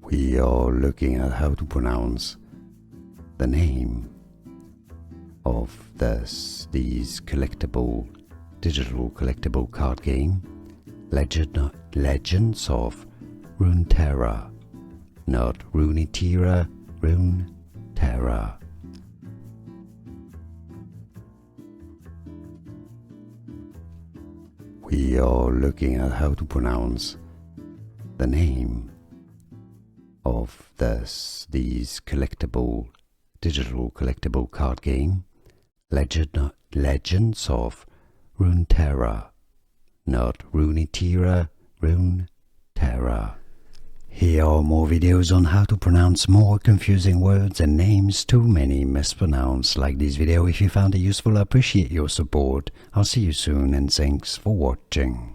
We are looking at how to pronounce the name of these digital collectible card game, Legends of Runeterra, not Runeterra, Runeterra. We are looking at how to pronounce the name of these digital collectible card game, Legends of Runeterra, not Runeterra, Runeterra. Here are more videos on how to pronounce more confusing words and names too many mispronounced. Like this video if you found it useful. I appreciate your support. I'll see you soon and thanks for watching.